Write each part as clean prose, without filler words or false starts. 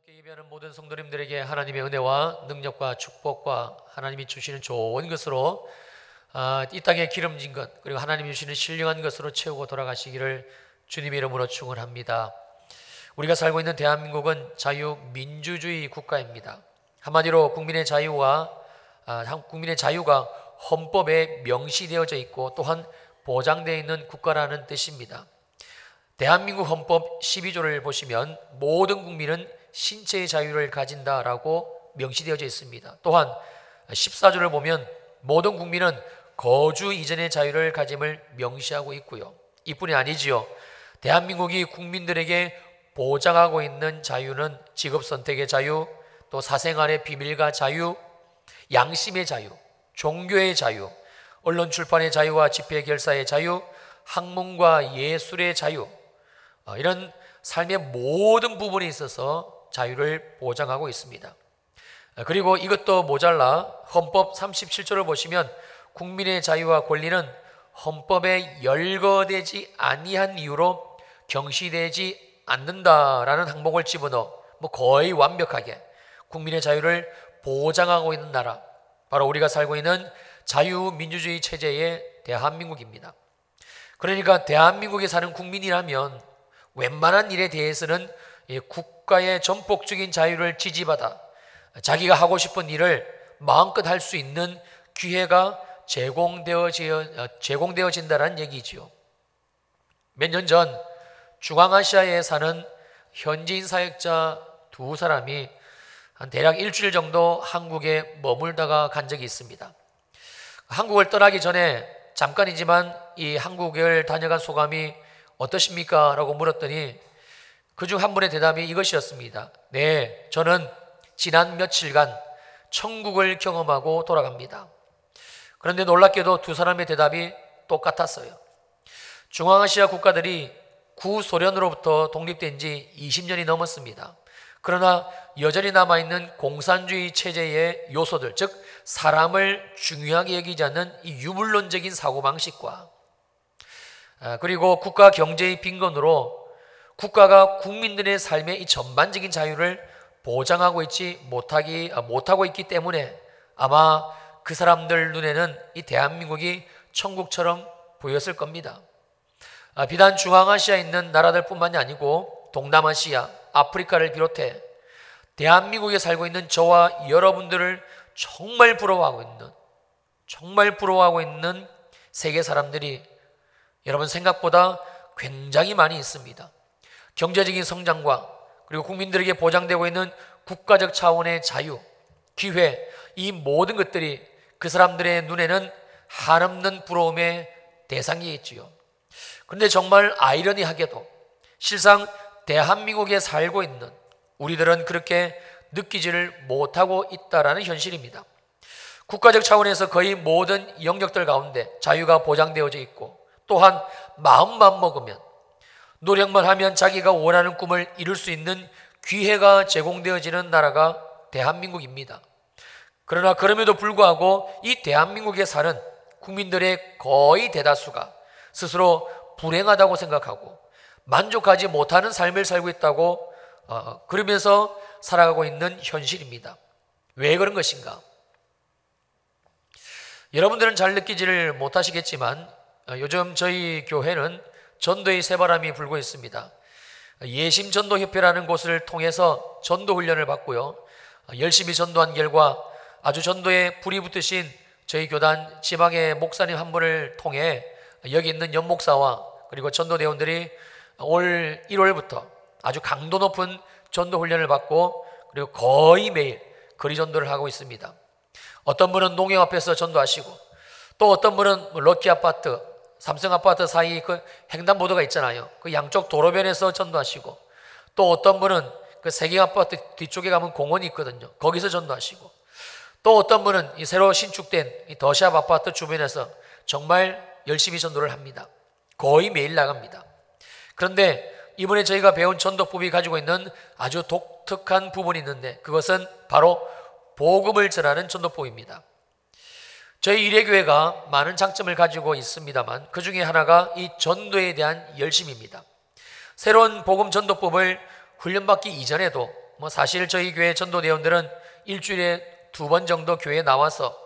함께 예배하는 모든 성도님들에게 하나님의 은혜와 능력과 축복과 하나님이 주시는 좋은 것으로 이 땅에 기름진 것 그리고 하나님이 주시는 신령한 것으로 채우고 돌아가시기를 주님의 이름으로 축원합니다. 우리가 살고 있는 대한민국은 자유민주주의 국가입니다. 한마디로 국민의 자유가 헌법에 명시되어져 있고 또한 보장되어 있는 국가라는 뜻입니다. 대한민국 헌법 12조를 보시면 모든 국민은 신체의 자유를 가진다라고 명시되어져 있습니다. 또한 14조를 보면 모든 국민은 거주 이전의 자유를 가짐을 명시하고 있고요. 이뿐이 아니지요. 대한민국이 국민들에게 보장하고 있는 자유는 직업 선택의 자유, 또 사생활의 비밀과 자유, 양심의 자유, 종교의 자유, 언론 출판의 자유와 집회 결사의 자유, 학문과 예술의 자유, 이런 삶의 모든 부분에 있어서 자유를 보장하고 있습니다. 그리고 이것도 모자라 헌법 37조를 보시면 국민의 자유와 권리는 헌법에 열거되지 아니한 이유로 경시되지 않는다라는 항목을 집어넣어 거의 완벽하게 국민의 자유를 보장하고 있는 나라, 바로 우리가 살고 있는 자유민주주의 체제의 대한민국입니다. 그러니까 대한민국에 사는 국민이라면 웬만한 일에 대해서는 국가의 전폭적인 자유를 지지받아 자기가 하고 싶은 일을 마음껏 할 수 있는 기회가 제공되어진다는 얘기지요. 몇 년 전 중앙아시아에 사는 현지인 사역자 두 사람이 한 대략 일주일 정도 한국에 머물다가 간 적이 있습니다. 한국을 떠나기 전에 잠깐이지만 이 한국을 다녀간 소감이 어떠십니까? 라고 물었더니 그중 한 분의 대답이 이것이었습니다. 네, 저는 지난 며칠간 천국을 경험하고 돌아갑니다. 그런데 놀랍게도 두 사람의 대답이 똑같았어요. 중앙아시아 국가들이 구소련으로부터 독립된 지 20년이 넘었습니다. 그러나 여전히 남아있는 공산주의 체제의 요소들, 즉 사람을 중요하게 여기지 않는 이 유물론적인 사고방식과 그리고 국가 경제의 빈곤으로 국가가 국민들의 삶의 이 전반적인 자유를 보장하고 못하고 있기 때문에 아마 그 사람들 눈에는 이 대한민국이 천국처럼 보였을 겁니다. 비단 중앙아시아에 있는 나라들 뿐만이 아니고 동남아시아, 아프리카를 비롯해 대한민국에 살고 있는 저와 여러분들을 정말 부러워하고 있는 세계 사람들이 여러분 생각보다 굉장히 많이 있습니다. 경제적인 성장과 그리고 국민들에게 보장되고 있는 국가적 차원의 자유, 기회, 이 모든 것들이 그 사람들의 눈에는 한없는 부러움의 대상이겠지요. 그런데 정말 아이러니하게도 실상 대한민국에 살고 있는 우리들은 그렇게 느끼지를 못하고 있다라는 현실입니다. 국가적 차원에서 거의 모든 영역들 가운데 자유가 보장되어져 있고 또한 마음만 먹으면 노력만 하면 자기가 원하는 꿈을 이룰 수 있는 기회가 제공되어지는 나라가 대한민국입니다. 그러나 그럼에도 불구하고 이 대한민국에 사는 국민들의 거의 대다수가 스스로 불행하다고 생각하고 만족하지 못하는 삶을 살고 있다고 그러면서 살아가고 있는 현실입니다. 왜 그런 것인가? 여러분들은 잘 느끼지를 못하시겠지만 요즘 저희 교회는 전도의 새바람이 불고 있습니다. 예심전도협회라는 곳을 통해서 전도훈련을 받고요. 열심히 전도한 결과 아주 전도에 불이 붙으신 저희 교단 지방의 목사님 한 분을 통해 여기 있는 연목사와 그리고 전도대원들이 올 1월부터 아주 강도 높은 전도훈련을 받고 그리고 거의 매일 거리 전도를 하고 있습니다. 어떤 분은 농협 앞에서 전도하시고 또 어떤 분은 럭키아파트, 삼성아파트 사이 그 횡단보도가 있잖아요. 그 양쪽 도로변에서 전도하시고 또 어떤 분은 그 세경아파트 뒤쪽에 가면 공원이 있거든요. 거기서 전도하시고 또 어떤 분은 이 새로 신축된 이 더샵 아파트 주변에서 정말 열심히 전도를 합니다. 거의 매일 나갑니다. 그런데 이번에 저희가 배운 전도법이 가지고 있는 아주 독특한 부분이 있는데 그것은 바로 복음을 전하는 전도법입니다. 저희 일회교회가 많은 장점을 가지고 있습니다만 그 중에 하나가 이 전도에 대한 열심입니다. 새로운 복음 전도법을 훈련받기 이전에도 사실 저희 교회 전도대원들은 일주일에 2번 정도 교회에 나와서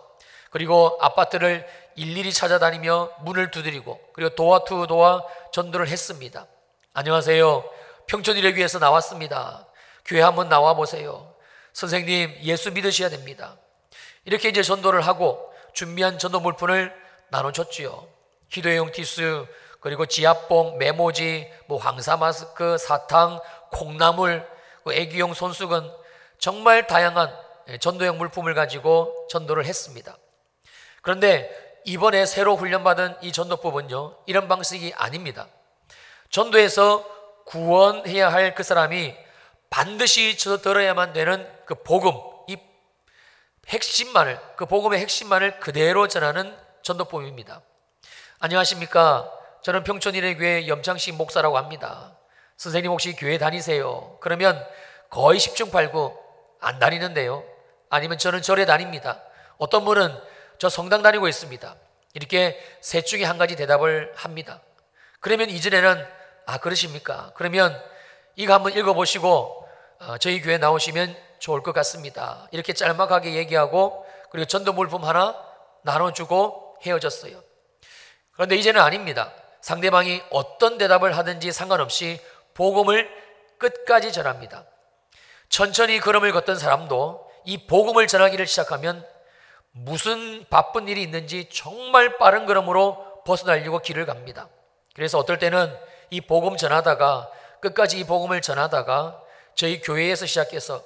그리고 아파트를 일일이 찾아다니며 문을 두드리고 그리고 도어 투 도어 전도를 했습니다. 안녕하세요. 평촌일회교회에서 나왔습니다. 교회 한번 나와 보세요. 선생님 예수 믿으셔야 됩니다. 이렇게 이제 전도를 하고 준비한 전도 물품을 나눠줬지요. 기도용 티슈, 그리고 지압봉, 메모지, 황사 마스크, 사탕, 콩나물, 애기용 손수건, 정말 다양한 전도용 물품을 가지고 전도를 했습니다. 그런데 이번에 새로 훈련받은 이 전도법은요, 이런 방식이 아닙니다. 전도에서 구원해야 할 그 사람이 반드시 들어야만 되는 그 복음, 이 핵심만을, 그 복음의 핵심만을 그대로 전하는 전도법입니다. 안녕하십니까? 저는 평촌일회교회 염창식 목사라고 합니다. 선생님 혹시 교회 다니세요? 그러면 거의 10중 8구 안 다니는데요. 아니면 저는 절에 다닙니다. 어떤 분은 저 성당 다니고 있습니다. 이렇게 셋 중에 한 가지 대답을 합니다. 그러면 이전에는 그러십니까? 그러면 이거 한번 읽어보시고 저희 교회 나오시면 좋을 것 같습니다. 이렇게 짤막하게 얘기하고 그리고 전도 물품 하나 나눠주고 헤어졌어요. 그런데 이제는 아닙니다. 상대방이 어떤 대답을 하든지 상관없이 복음을 끝까지 전합니다. 천천히 걸음을 걷던 사람도 이 복음을 전하기를 시작하면 무슨 바쁜 일이 있는지 정말 빠른 걸음으로 벗어나려고 길을 갑니다. 그래서 어떨 때는 이 복음 전하다가 끝까지 이 복음을 전하다가 저희 교회에서 시작해서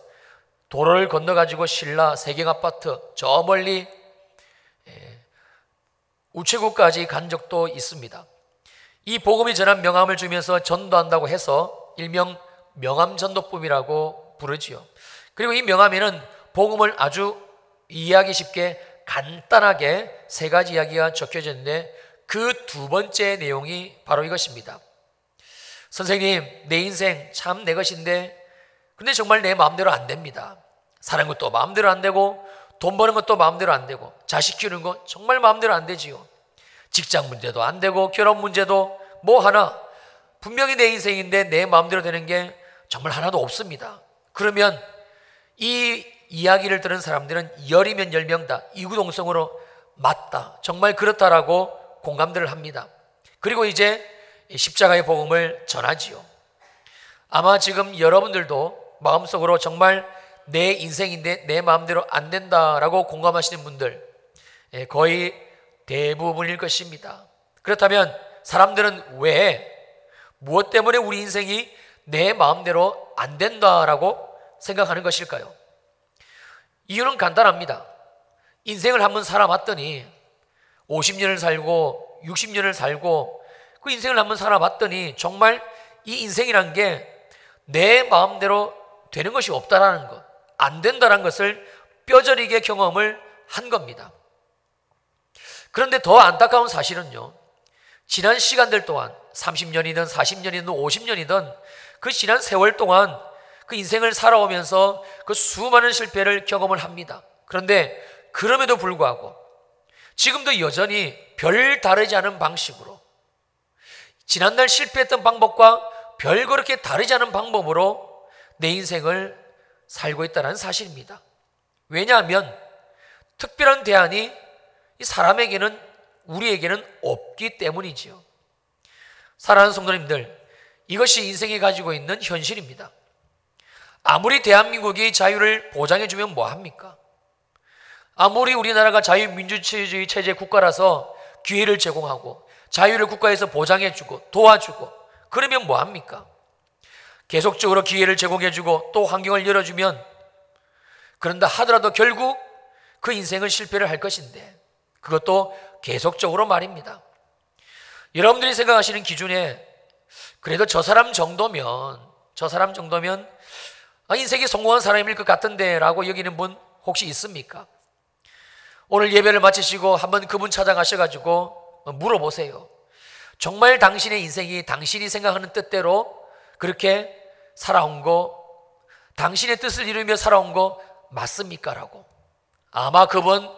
도로를 건너가지고 신라 세경아파트 저 멀리 우체국까지 간 적도 있습니다. 이 복음이 전한 명함을 주면서 전도한다고 해서 일명 명함전도법이라고 부르지요. 그리고 이 명함에는 복음을 아주 이해하기 쉽게 간단하게 3가지 이야기가 적혀져 있는데 그 2번째 내용이 바로 이것입니다. 선생님, 내 인생 참 내 것인데 근데 정말 내 마음대로 안 됩니다. 사는 것도 마음대로 안 되고 돈 버는 것도 마음대로 안 되고 자식 키우는 거 정말 마음대로 안 되지요. 직장 문제도 안 되고 결혼 문제도 뭐 하나 분명히 내 인생인데 내 마음대로 되는 게 정말 하나도 없습니다. 그러면 이 이야기를 들은 사람들은 10이면 10명 다 이구동성으로 맞다, 정말 그렇다라고 공감들을 합니다. 그리고 이제 십자가의 복음을 전하지요. 아마 지금 여러분들도 마음속으로 정말 내 인생인데 내 마음대로 안 된다라고 공감하시는 분들 거의 대부분일 것입니다. 그렇다면 사람들은 왜, 무엇 때문에 우리 인생이 내 마음대로 안 된다라고 생각하는 것일까요? 이유는 간단합니다. 인생을 한번 살아봤더니 50년을 살고 60년을 살고 그 인생을 한번 살아봤더니 정말 이 인생이란 게 내 마음대로 되는 것이 없다라는 것, 안 된다라는 것을 뼈저리게 경험을 한 겁니다. 그런데 더 안타까운 사실은요, 지난 시간들 동안 30년이든 40년이든 50년이든 그 지난 세월 동안 그 인생을 살아오면서 그 수많은 실패를 경험을 합니다. 그런데 그럼에도 불구하고 지금도 여전히 별 다르지 않은 방식으로 지난날 실패했던 방법과 별 그렇게 다르지 않은 방법으로 내 인생을 살고 있다는 사실입니다. 왜냐하면 특별한 대안이 이 사람에게는, 우리에게는 없기 때문이지요. 사랑하는 성도님들, 이것이 인생이 가지고 있는 현실입니다. 아무리 대한민국이 자유를 보장해주면 뭐합니까? 아무리 우리나라가 자유민주주의 체제 국가라서 기회를 제공하고 자유를 국가에서 보장해주고 도와주고 그러면 뭐합니까? 계속적으로 기회를 제공해주고 또 환경을 열어주면, 그런다 하더라도 결국 그 인생은 실패를 할 것인데, 그것도 계속적으로 말입니다. 여러분들이 생각하시는 기준에 그래도 저 사람 정도면 인생이 성공한 사람일 것 같은데 라고 여기는 분 혹시 있습니까? 오늘 예배를 마치시고 한번 그분 찾아가셔가지고 물어보세요. 정말 당신의 인생이 당신이 생각하는 뜻대로 그렇게 살아온 거, 당신의 뜻을 이루며 살아온 거 맞습니까? 라고. 아마 그분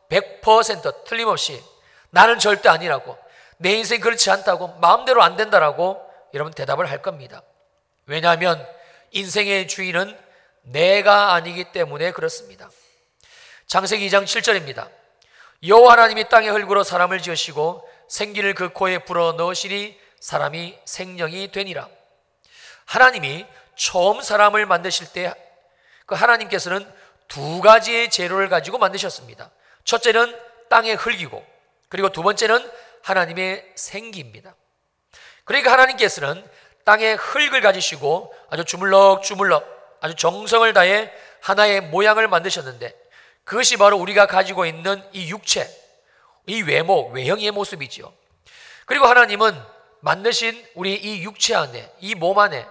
100% 틀림없이 나는 절대 아니라고, 내 인생 그렇지 않다고, 마음대로 안 된다라고 여러분 대답을 할 겁니다. 왜냐하면 인생의 주인은 내가 아니기 때문에 그렇습니다. 창세기 2장 7절입니다. 여호와 하나님이 땅의 흙으로 사람을 지으시고 생기를 그 코에 불어 넣으시니 사람이 생명이 되니라. 하나님이 처음 사람을 만드실 때 그 하나님께서는 두 가지의 재료를 가지고 만드셨습니다. 첫째는 땅의 흙이고, 그리고 두 번째는 하나님의 생기입니다. 그러니까 하나님께서는 땅의 흙을 가지시고 아주 주물럭주물럭 아주 정성을 다해 하나의 모양을 만드셨는데, 그것이 바로 우리가 가지고 있는 이 육체, 이 외모, 외형의 모습이지요. 그리고 하나님은 만드신 우리 이 육체 안에, 이 몸 안에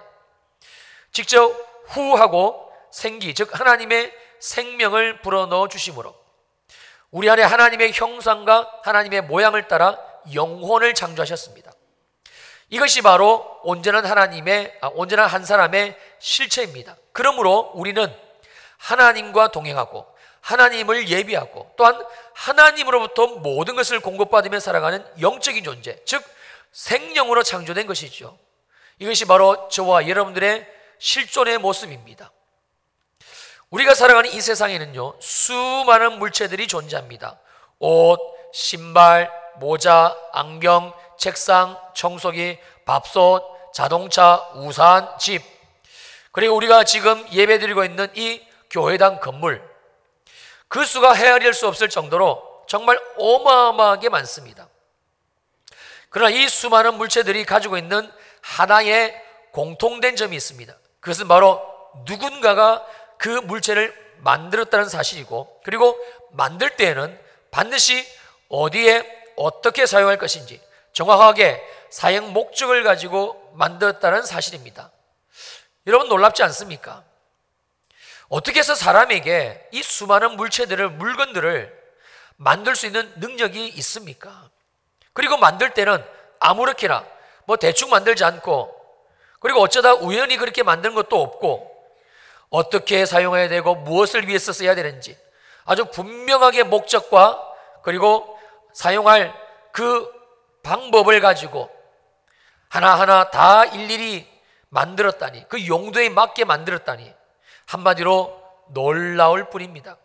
직접 후하고 생기, 즉 하나님의 생명을 불어넣어 주심으로 우리 안에 하나님의 형상과 하나님의 모양을 따라 영혼을 창조하셨습니다. 이것이 바로 온전한 온전한 한 사람의 실체입니다. 그러므로 우리는 하나님과 동행하고 하나님을 예비하고 또한 하나님으로부터 모든 것을 공급받으며 살아가는 영적인 존재, 즉 생명으로 창조된 것이죠. 이것이 바로 저와 여러분들의 실존의 모습입니다. 우리가 살아가는 이 세상에는요, 수많은 물체들이 존재합니다. 옷, 신발, 모자, 안경, 책상, 청소기, 밥솥, 자동차, 우산, 집, 그리고 우리가 지금 예배드리고 있는 이 교회당 건물, 그 수가 헤아릴 수 없을 정도로 정말 어마어마하게 많습니다. 그러나 이 수많은 물체들이 가지고 있는 하나의 공통된 점이 있습니다. 그것은 바로 누군가가 그 물체를 만들었다는 사실이고, 그리고 만들 때에는 반드시 어디에 어떻게 사용할 것인지 정확하게 사용 목적을 가지고 만들었다는 사실입니다. 여러분 놀랍지 않습니까? 어떻게 해서 사람에게 이 수많은 물건들을 만들 수 있는 능력이 있습니까? 그리고 만들 때는 아무렇게나 대충 만들지 않고, 그리고 어쩌다 우연히 그렇게 만드는 것도 없고, 어떻게 사용해야 되고 무엇을 위해서 써야 되는지 아주 분명하게 목적과 그리고 사용할 그 방법을 가지고 하나하나 다 일일이 만들었다니, 그 용도에 맞게 만들었다니 한마디로 놀라울 뿐입니다.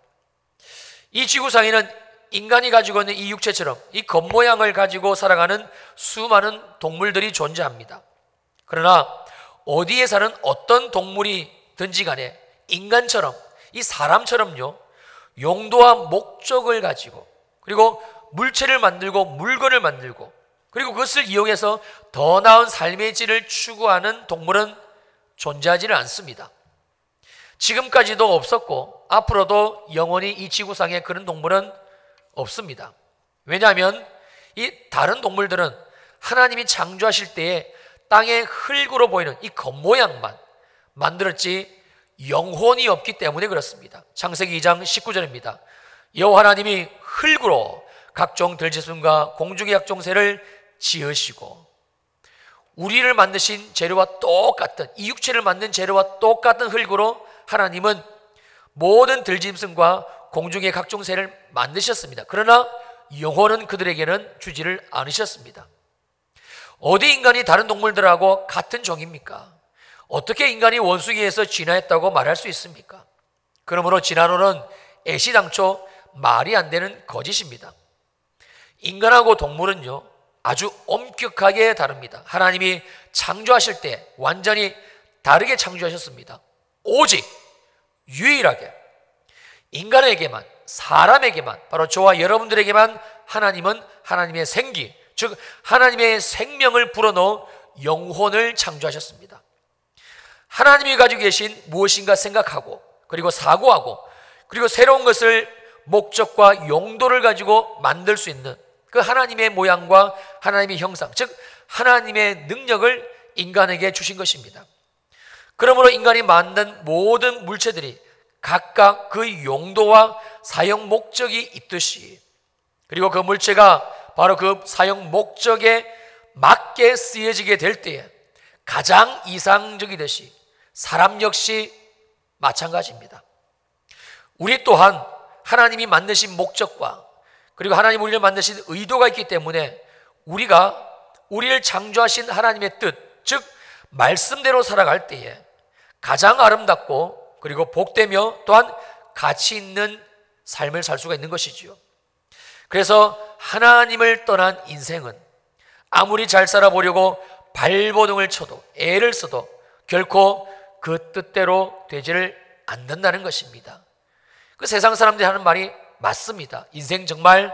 이 지구상에는 인간이 가지고 있는 이 육체처럼 이 겉모양을 가지고 살아가는 수많은 동물들이 존재합니다. 그러나 어디에 사는 어떤 동물이든지 간에 인간처럼, 이 사람처럼요, 용도와 목적을 가지고, 그리고 물체를 만들고 물건을 만들고, 그리고 그것을 이용해서 더 나은 삶의 질을 추구하는 동물은 존재하지는 않습니다. 지금까지도 없었고 앞으로도 영원히 이 지구상에 그런 동물은 없습니다. 왜냐하면 이 다른 동물들은 하나님이 창조하실 때에 땅의 흙으로 보이는 이 겉모양만 만들었지 영혼이 없기 때문에 그렇습니다. 창세기 2장 19절입니다. 여호와 하나님이 흙으로 각종 들짐승과 공중의 각종 새를 지으시고, 우리를 만드신 재료와 똑같은, 이 육체를 만든 재료와 똑같은 흙으로 하나님은 모든 들짐승과 공중의 각종 새를 만드셨습니다. 그러나 영혼은 그들에게는 주지를 않으셨습니다. 어디 인간이 다른 동물들하고 같은 종입니까? 어떻게 인간이 원숭이에서 진화했다고 말할 수 있습니까? 그러므로 진화론은 애시당초 말이 안 되는 거짓입니다. 인간하고 동물은요, 아주 엄격하게 다릅니다. 하나님이 창조하실 때 완전히 다르게 창조하셨습니다. 오직 유일하게 인간에게만, 사람에게만, 바로 저와 여러분들에게만 하나님은 하나님의 생기, 즉 하나님의 생명을 불어넣어 영혼을 창조하셨습니다. 하나님이 가지고 계신 무엇인가 생각하고, 그리고 사고하고, 그리고 새로운 것을 목적과 용도를 가지고 만들 수 있는 그 하나님의 모양과 하나님의 형상, 즉 하나님의 능력을 인간에게 주신 것입니다. 그러므로 인간이 만든 모든 물체들이 각각 그 용도와 사용 목적이 있듯이, 그리고 그 물체가 바로 그 사용 목적에 맞게 쓰여지게 될 때에 가장 이상적이듯이 사람 역시 마찬가지입니다. 우리 또한 하나님이 만드신 목적과 그리고 하나님 우리를 만드신 의도가 있기 때문에 우리를 창조하신 하나님의 뜻, 즉 말씀대로 살아갈 때에 가장 아름답고 그리고 복되며 또한 가치 있는 삶을 살 수가 있는 것이지요. 그래서 하나님을 떠난 인생은 아무리 잘 살아보려고 발버둥을 쳐도 애를 써도 결코 그 뜻대로 되지를 않는다는 것입니다. 그 세상 사람들이 하는 말이 맞습니다. 인생 정말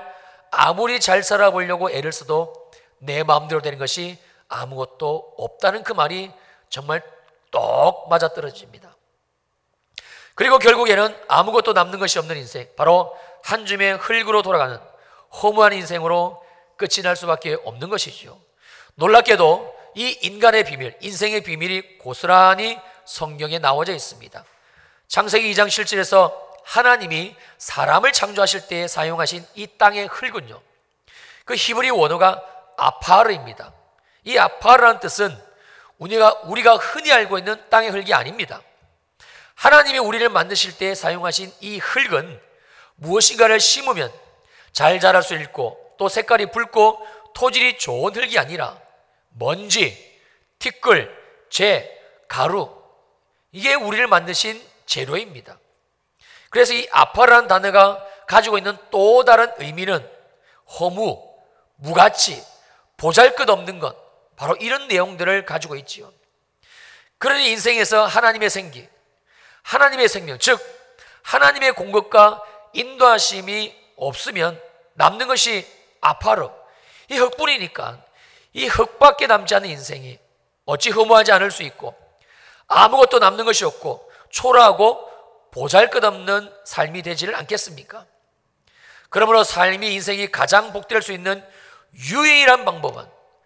아무리 잘 살아보려고 애를 써도 내 마음대로 되는 것이 아무것도 없다는 그 말이 정말 똑 맞아떨어집니다. 그리고 결국에는 아무것도 남는 것이 없는 인생, 바로 한 줌의 흙으로 돌아가는 허무한 인생으로 끝이 날 수밖에 없는 것이죠. 놀랍게도 이 인간의 비밀, 인생의 비밀이 고스란히 성경에 나와져 있습니다. 창세기 2장 7절에서 하나님이 사람을 창조하실 때에 사용하신 이 땅의 흙은요, 그 히브리 원어가 아파르입니다. 이 아파르라는 뜻은 우리가 흔히 알고 있는 땅의 흙이 아닙니다. 하나님이 우리를 만드실 때 사용하신 이 흙은 무엇인가를 심으면 잘 자랄 수 있고 또 색깔이 붉고 토질이 좋은 흙이 아니라 먼지, 티끌, 재, 가루, 이게 우리를 만드신 재료입니다. 그래서 이 아파라는 단어가 가지고 있는 또 다른 의미는 허무, 무가치, 보잘것없는 것, 바로 이런 내용들을 가지고 있지요. 그러니 인생에서 하나님의 생기, 하나님의 생명, 즉 하나님의 공급과 인도하심이 없으면 남는 것이 아파르, 이 흙뿐이니까 이 흙밖에 남지 않은 인생이 어찌 허무하지 않을 수 있고 아무것도 남는 것이 없고 초라하고 보잘것없는 삶이 되지를 않겠습니까? 그러므로 삶이 인생이 가장 복될 수 있는 유일한 방법은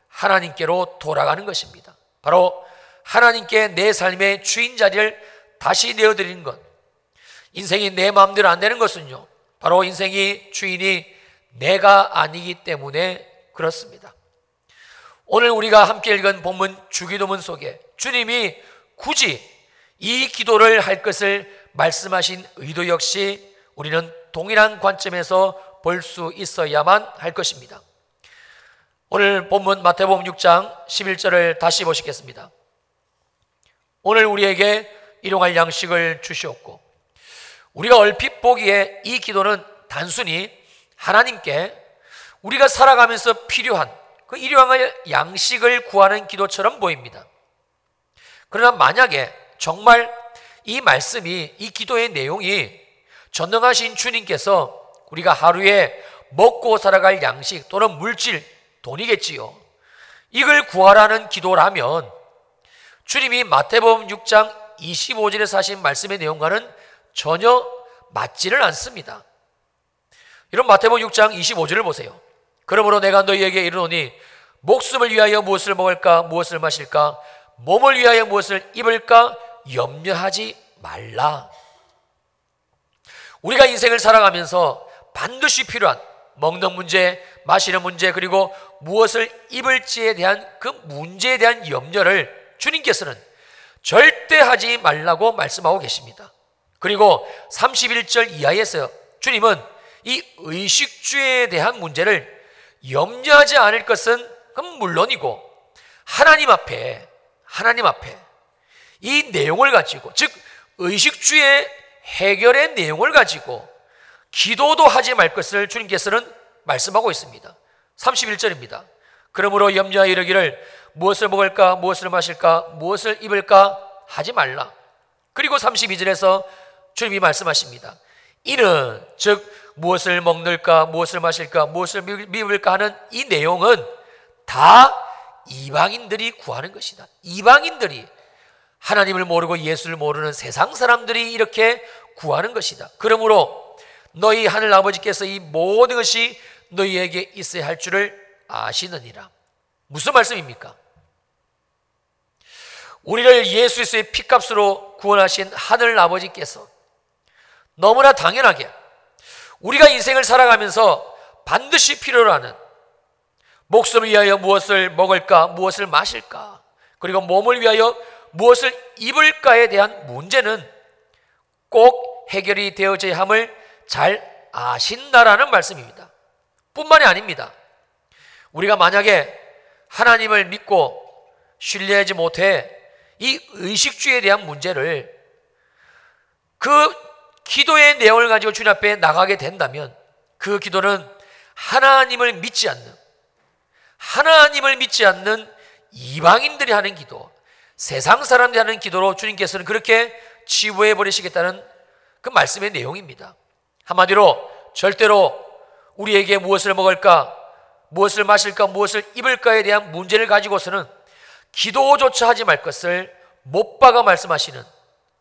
하나님께로 돌아가는 것입니다. 바로 하나님께 내 삶의 주인 자리를 다시 내어드리는 것. 인생이 내 마음대로 안 되는 것은요, 바로 인생이 주인이 내가 아니기 때문에 그렇습니다. 오늘 우리가 함께 읽은 본문 주기도문 속에 주님이 굳이 이 기도를 할 것을 말씀하신 의도 역시 우리는 동일한 관점에서 볼 수 있어야만 할 것입니다. 오늘 본문 마태복음 6장 11절을 다시 보시겠습니다. 오늘 우리에게 일용할 양식을 주시옵고, 우리가 얼핏 보기에 이 기도는 단순히 하나님께 우리가 살아가면서 필요한 그 일용할 양식을 구하는 기도처럼 보입니다. 그러나 만약에 정말 이 말씀이, 이 기도의 내용이 전능하신 주님께서 우리가 하루에 먹고 살아갈 양식 또는 물질, 돈이겠지요, 이걸 구하라는 기도라면 주님이 마태복음 6장 25절에서 하신 말씀의 내용과는 전혀 맞지를 않습니다. 이런 마태복음 6장 25절을 보세요. 그러므로 내가 너희에게 이르노니 목숨을 위하여 무엇을 먹을까 무엇을 마실까 몸을 위하여 무엇을 입을까 염려하지 말라. 우리가 인생을 살아가면서 반드시 필요한 먹는 문제, 마시는 문제, 그리고 무엇을 입을지에 대한 그 문제에 대한 염려를 주님께서는 절대 하지 말라고 말씀하고 계십니다. 그리고 31절 이하에서 주님은 이 의식주에 대한 문제를 염려하지 않을 것은 물론이고 하나님 앞에 이 내용을 가지고, 즉 의식주의 해결의 내용을 가지고 기도도 하지 말 것을 주님께서는 말씀하고 있습니다. 31절입니다. 그러므로 염려하여 이르기를 무엇을 먹을까 무엇을 마실까 무엇을 입을까 하지 말라. 그리고 32절에서 주님이 말씀하십니다. 이는 즉 무엇을 먹을까 무엇을 마실까 무엇을 입을까 하는 이 내용은 다 이방인들이 구하는 것이다. 이방인들이, 하나님을 모르고 예수를 모르는 세상 사람들이 이렇게 구하는 것이다. 그러므로 너희 하늘 아버지께서 이 모든 것이 너희에게 있어야 할 줄을 아시느니라. 무슨 말씀입니까? 우리를 예수 그리스도의 피값으로 구원하신 하늘 아버지께서 너무나 당연하게 우리가 인생을 살아가면서 반드시 필요로 하는 목숨을 위하여 무엇을 먹을까 무엇을 마실까 그리고 몸을 위하여 무엇을 입을까에 대한 문제는 꼭 해결이 되어져야 함을 잘 아신다라는 말씀입니다. 뿐만이 아닙니다. 우리가 만약에 하나님을 믿고 신뢰하지 못해 이 의식주에 대한 문제를 그 기도의 내용을 가지고 주님 앞에 나가게 된다면 그 기도는 하나님을 믿지 않는 이방인들이 하는 기도, 세상 사람들이 하는 기도로 주님께서는 그렇게 치부해 버리시겠다는 그 말씀의 내용입니다. 한마디로 절대로 우리에게 무엇을 먹을까, 무엇을 마실까, 무엇을 입을까에 대한 문제를 가지고서는 기도조차 하지 말 것을 못 박아 말씀하시는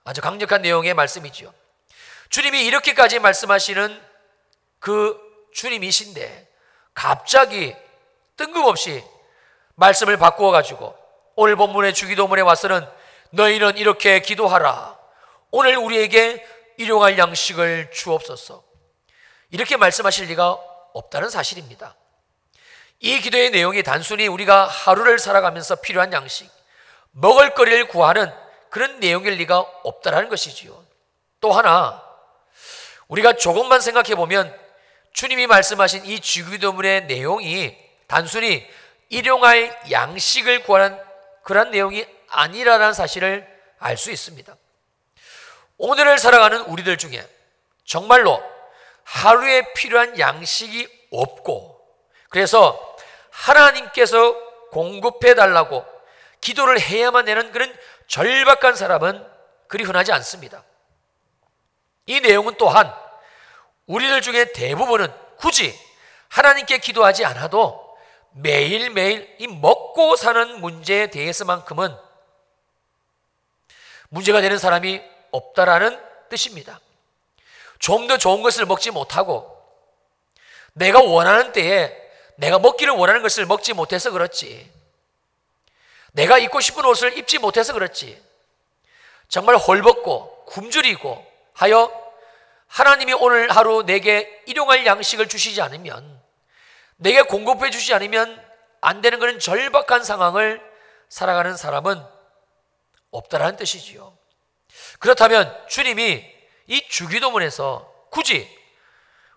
아주 강력한 내용의 말씀이지요. 주님이 이렇게까지 말씀하시는 그 주님이신데 갑자기 뜬금없이 말씀을 바꾸어 가지고 오늘 본문의 주기도문에 와서는 너희는 이렇게 기도하라, 오늘 우리에게 일용할 양식을 주옵소서, 이렇게 말씀하실 리가 없다는 사실입니다. 이 기도의 내용이 단순히 우리가 하루를 살아가면서 필요한 양식, 먹을거리를 구하는 그런 내용일 리가 없다는 것이지요. 또 하나 우리가 조금만 생각해 보면 주님이 말씀하신 이 주기도문의 내용이 단순히 일용할 양식을 구하는 그런 내용이 아니라는 사실을 알 수 있습니다. 오늘을 살아가는 우리들 중에 정말로 하루에 필요한 양식이 없고 그래서 하나님께서 공급해 달라고 기도를 해야만 되는 그런 절박한 사람은 그리 흔하지 않습니다. 이 내용은 또한 우리들 중에 대부분은 굳이 하나님께 기도하지 않아도 매일매일 이 먹고 사는 문제에 대해서만큼은 문제가 되는 사람이 없다라는 뜻입니다. 좀 더 좋은 것을 먹지 못하고 내가 원하는 때에 내가 먹기를 원하는 것을 먹지 못해서 그렇지, 내가 입고 싶은 옷을 입지 못해서 그렇지, 정말 헐벗고 굶주리고 하여 하나님이 오늘 하루 내게 일용할 양식을 주시지 않으면, 내게 공급해 주시지 않으면 안 되는 그런 절박한 상황을 살아가는 사람은 없다라는 뜻이지요. 그렇다면 주님이 이 주기도문에서 굳이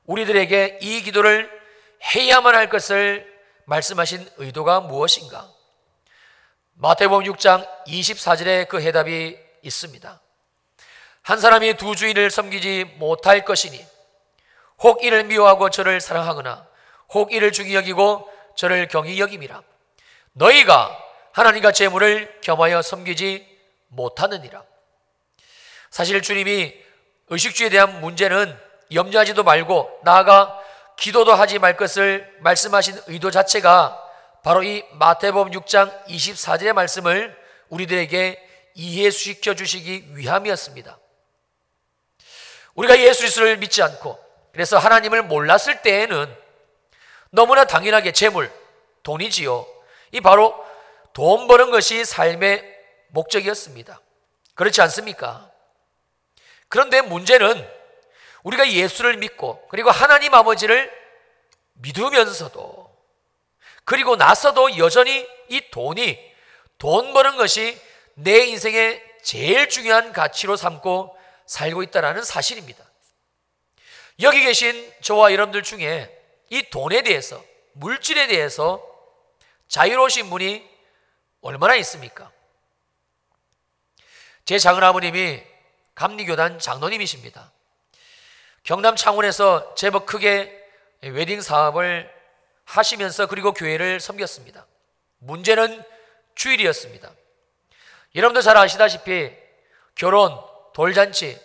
우리들에게 이 기도를 해야만 할 것을 말씀하신 의도가 무엇인가? 마태복음 6장 24절에 그 해답이 있습니다. 한 사람이 두 주인을 섬기지 못할 것이니 혹 이를 미워하고 저를 사랑하거나 혹 이를 중히 여기고 저를 경히 여김이라. 너희가 하나님과 재물을 겸하여 섬기지 못하느니라. 사실 주님이 의식주에 대한 문제는 염려하지도 말고 나아가 기도도 하지 말 것을 말씀하신 의도 자체가 바로 이 마태복음 6장 24절의 말씀을 우리들에게 이해시켜 주시기 위함이었습니다. 우리가 예수 그리스도를 믿지 않고 그래서 하나님을 몰랐을 때에는 너무나 당연하게 재물, 돈이지요. 이 바로 돈 버는 것이 삶의 목적이었습니다. 그렇지 않습니까? 그런데 문제는 우리가 예수를 믿고 그리고 하나님 아버지를 믿으면서도 그리고 나서도 여전히 이 돈 버는 것이 내 인생의 제일 중요한 가치로 삼고 살고 있다는 사실입니다. 여기 계신 저와 여러분들 중에 이 돈에 대해서, 물질에 대해서 자유로우신 분이 얼마나 있습니까? 제 작은아버님이 감리교단 장로님이십니다. 경남 창원에서 제법 크게 웨딩 사업을 하시면서 그리고 교회를 섬겼습니다. 문제는 주일이었습니다. 여러분도 잘 아시다시피 결혼, 돌잔치,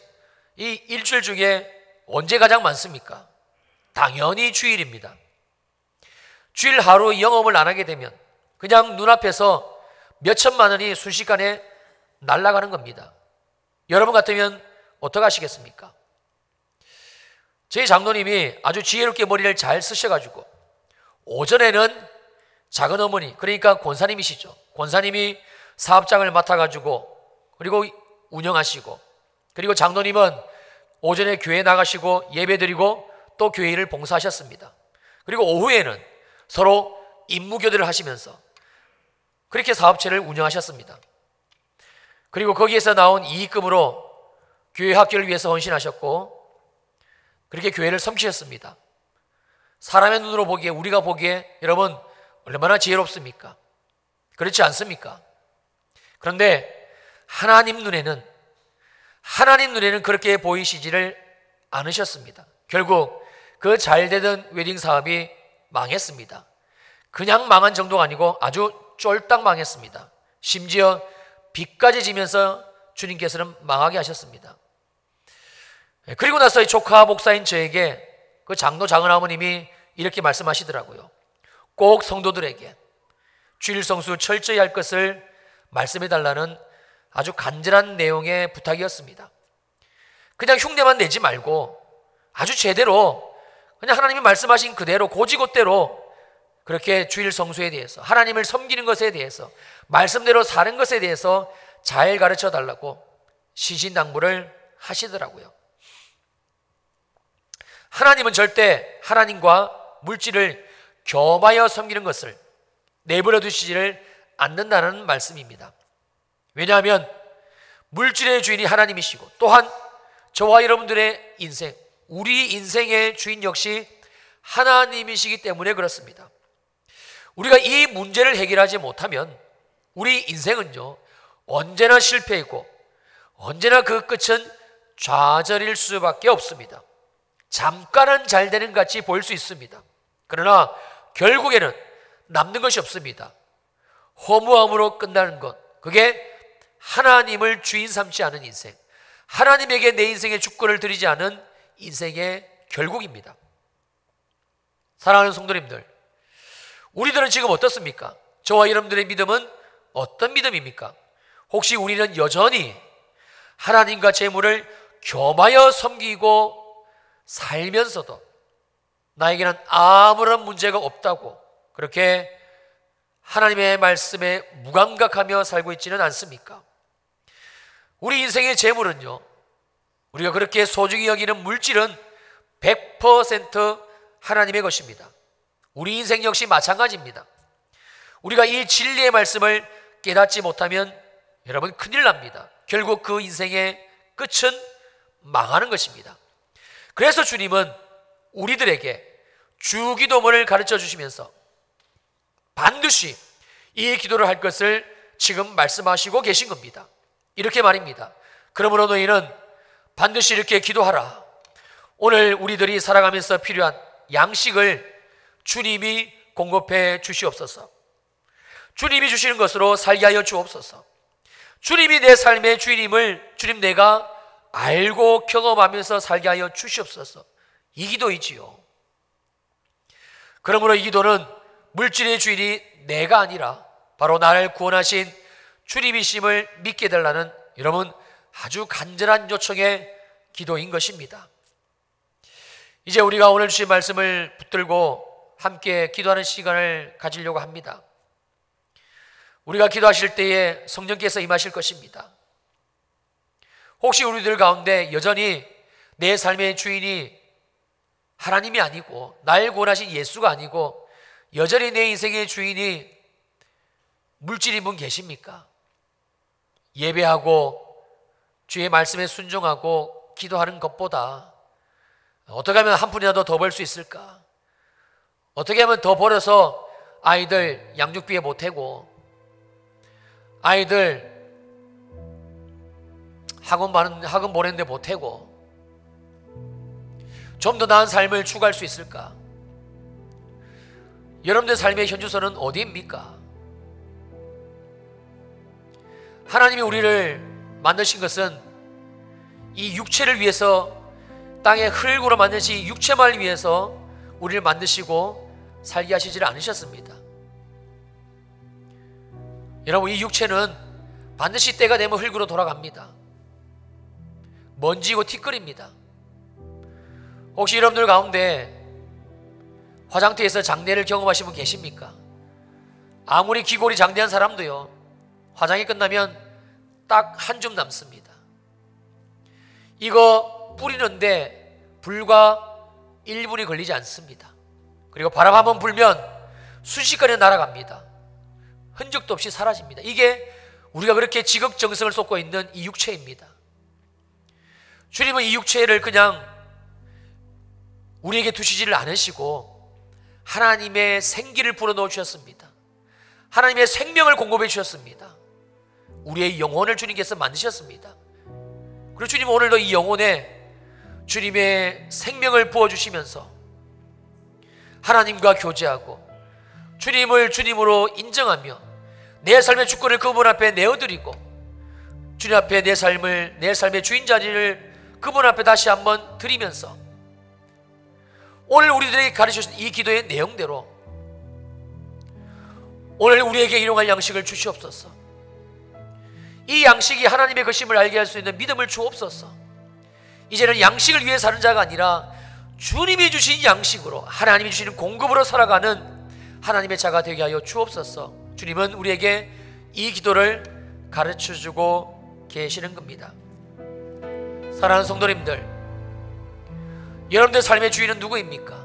이 일주일 중에 언제 가장 많습니까? 당연히 주일입니다. 주일 하루 영업을 안 하게 되면 그냥 눈앞에서 몇천만 원이 순식간에 날아가는 겁니다. 여러분 같으면 어떻게 하시겠습니까? 제 장로님이 아주 지혜롭게 머리를 잘 쓰셔가지고 오전에는 작은 어머니, 그러니까 권사님이시죠. 권사님이 사업장을 맡아가지고 그리고 운영하시고, 그리고 장로님은 오전에 교회 나가시고 예배드리고 또 교회 일을 봉사하셨습니다. 그리고 오후에는 서로 임무교대를 하시면서 그렇게 사업체를 운영하셨습니다. 그리고 거기에서 나온 이익금으로 교회 학교를 위해서 헌신하셨고 그렇게 교회를 섬기셨습니다. 사람의 눈으로 보기에, 우리가 보기에 여러분 얼마나 지혜롭습니까? 그렇지 않습니까? 그런데 하나님 눈에는, 하나님 눈에는 그렇게 보이시지를 않으셨습니다. 결국 그 잘되던 웨딩 사업이 망했습니다. 그냥 망한 정도가 아니고 아주 쫄딱 망했습니다. 심지어 빚까지 지면서 주님께서는 망하게 하셨습니다. 그리고 나서 이 조카 목사인 저에게 그 장로 장은아버님이 이렇게 말씀하시더라고요. 꼭 성도들에게 주일 성수 철저히 할 것을 말씀해 달라는 아주 간절한 내용의 부탁이었습니다. 그냥 흉내만 내지 말고 아주 제대로 그냥 하나님이 말씀하신 그대로 고지고대로 그렇게 주일 성수에 대해서, 하나님을 섬기는 것에 대해서, 말씀대로 사는 것에 대해서 잘 가르쳐 달라고 시신당부를 하시더라고요. 하나님은 절대 하나님과 물질을 겸하여 섬기는 것을 내버려 두시지를 않는다는 말씀입니다. 왜냐하면 물질의 주인이 하나님이시고 또한 저와 여러분들의 인생, 우리 인생의 주인 역시 하나님이시기 때문에 그렇습니다. 우리가 이 문제를 해결하지 못하면 우리 인생은요, 언제나 실패이고 언제나 그 끝은 좌절일 수밖에 없습니다. 잠깐은 잘 되는 것 같이 보일 수 있습니다. 그러나 결국에는 남는 것이 없습니다. 허무함으로 끝나는 것, 그게 하나님을 주인 삼지 않은 인생, 하나님에게 내 인생의 주권을 드리지 않은 인생의 결국입니다. 사랑하는 성도님들, 우리들은 지금 어떻습니까? 저와 여러분들의 믿음은 어떤 믿음입니까? 혹시 우리는 여전히 하나님과 재물을 겸하여 섬기고 살면서도 나에게는 아무런 문제가 없다고 그렇게 하나님의 말씀에 무감각하며 살고 있지는 않습니까? 우리 인생의 재물은요, 우리가 그렇게 소중히 여기는 물질은 100% 하나님의 것입니다. 우리 인생 역시 마찬가지입니다. 우리가 이 진리의 말씀을 깨닫지 못하면 여러분 큰일 납니다. 결국 그 인생의 끝은 망하는 것입니다. 그래서 주님은 우리들에게 주기도문을 가르쳐 주시면서 반드시 이 기도를 할 것을 지금 말씀하시고 계신 겁니다. 이렇게 말입니다. 그러므로 너희는 반드시 이렇게 기도하라. 오늘 우리들이 살아가면서 필요한 양식을 주님이 공급해 주시옵소서. 주님이 주시는 것으로 살게 하여 주옵소서. 주님이 내 삶의 주인임을 주님 내가 알고 경험하면서 살게 하여 주시옵소서. 이 기도이지요. 그러므로 이 기도는 물질의 주인이 내가 아니라 바로 나를 구원하신 주님이심을 믿게 해달라는 여러분 아주 간절한 요청의 기도인 것입니다. 이제 우리가 오늘 주신 말씀을 붙들고 함께 기도하는 시간을 가지려고 합니다. 우리가 기도하실 때에 성령께서 임하실 것입니다. 혹시 우리들 가운데 여전히 내 삶의 주인이 하나님이 아니고 날 구원하신 예수가 아니고 여전히 내 인생의 주인이 물질인 분 계십니까? 예배하고 주의 말씀에 순종하고 기도하는 것보다 어떻게 하면 한 푼이라도 더 벌 수 있을까? 어떻게 하면 더 벌어서 아이들 양육비에 보태고 아이들 학원 보내는데 보태고 좀 더 나은 삶을 추구할 수 있을까? 여러분들 삶의 현주소는 어디입니까? 하나님이 우리를 만드신 것은 이 육체를 위해서 땅의 흙으로 만드신 육체만을 위해서 우리를 만드시고 살게 하시지를 않으셨습니다. 여러분, 이 육체는 반드시 때가 되면 흙으로 돌아갑니다. 먼지고 티끌입니다. 혹시 여러분들 가운데 화장터에서 장례를 경험하신 분 계십니까? 아무리 기골이 장대한 사람도요, 화장이 끝나면 딱 한 줌 남습니다. 이거 뿌리는데 불과 1분이 걸리지 않습니다. 그리고 바람 한번 불면 순식간에 날아갑니다. 흔적도 없이 사라집니다. 이게 우리가 그렇게 지극정성을 쏟고 있는 이 육체입니다. 주님은 이 육체를 그냥 우리에게 두시지를 않으시고 하나님의 생기를 불어넣어 주셨습니다. 하나님의 생명을 공급해 주셨습니다. 우리의 영혼을 주님께서 만드셨습니다. 그리고 주님 오늘도 이 영혼에 주님의 생명을 부어주시면서 하나님과 교제하고 주님을 주님으로 인정하며 내 삶의 주권을 그분 앞에 내어드리고 주님 앞에 내 삶의 주인 자리를 그분 앞에 다시 한번 드리면서 오늘 우리들에게 가르쳐주신 이 기도의 내용대로 오늘 우리에게 일용할 양식을 주시옵소서. 이 양식이 하나님의 것임을 알게 할 수 있는 믿음을 주옵소서. 이제는 양식을 위해 사는 자가 아니라 주님이 주신 양식으로 하나님이 주시는 공급으로 살아가는 하나님의 자가 되게 하여 주옵소서. 주님은 우리에게 이 기도를 가르쳐주고 계시는 겁니다. 사랑하는 성도님들, 여러분들 삶의 주인은 누구입니까?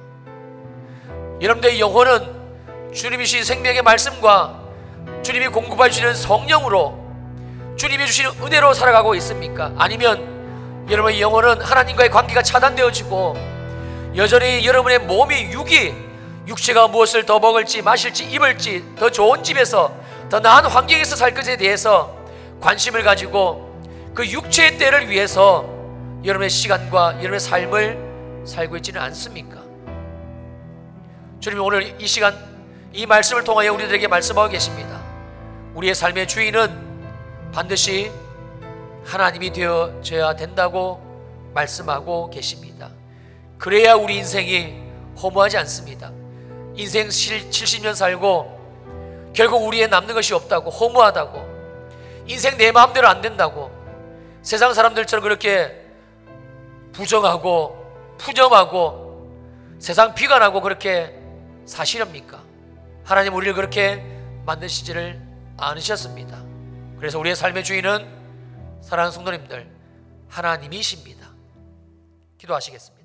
여러분들의 영혼은 주님이 주신 생명의 말씀과 주님이 공급해 주시는 성령으로 주님이 주시는 은혜로 살아가고 있습니까? 아니면 여러분의 영혼은 하나님과의 관계가 차단되어지고 여전히 여러분의 몸이 육체가 무엇을 더 먹을지 마실지 입을지 더 좋은 집에서 더 나은 환경에서 살 것에 대해서 관심을 가지고 그 육체의 때를 위해서 여러분의 시간과 여러분의 삶을 살고 있지는 않습니까? 주님이 오늘 이 시간 이 말씀을 통하여 우리들에게 말씀하고 계십니다. 우리의 삶의 주인은 반드시 하나님이 되어져야 된다고 말씀하고 계십니다. 그래야 우리 인생이 허무하지 않습니다. 인생 70년 살고 결국 우리에 남는 것이 없다고, 허무하다고, 인생 내 마음대로 안 된다고 세상 사람들처럼 그렇게 부정하고 푸념하고 세상 비관하고 그렇게 사시렵니까? 하나님 우리를 그렇게 만드시지를 않으셨습니다. 그래서 우리의 삶의 주인은 사랑하는 성도님들 하나님이십니다. 기도하시겠습니다.